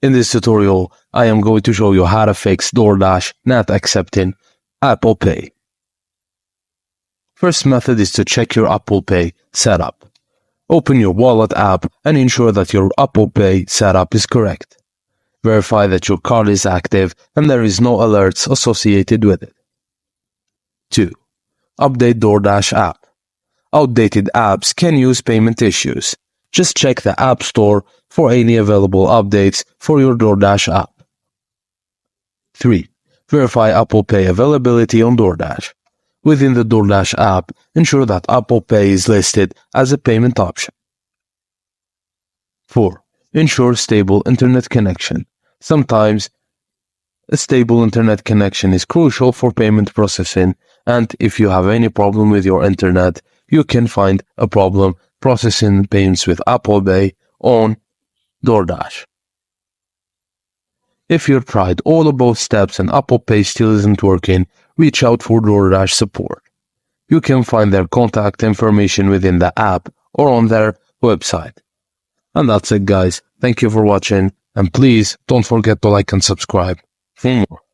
In this tutorial, I am going to show you how to fix DoorDash not accepting Apple Pay. First method is to check your Apple Pay setup. Open your wallet app and ensure that your Apple Pay setup is correct. Verify that your card is active and there is no alerts associated with it. 2. Update DoorDash app. Outdated apps can use payment issues. Just check the App Store for any available updates for your DoorDash app. 3. Verify Apple Pay availability on DoorDash. Within the DoorDash app, ensure that Apple Pay is listed as a payment option. 4. Ensure stable internet connection. Sometimes a stable internet connection is crucial for payment processing, and if you have any problem with your internet, you can find a problem processing payments with Apple Pay on DoorDash. If you've tried all of both steps and Apple Pay still isn't working, reach out for DoorDash support. You can find their contact information within the app or on their website. And that's it, guys. Thank you for watching, and please don't forget to like and subscribe for more.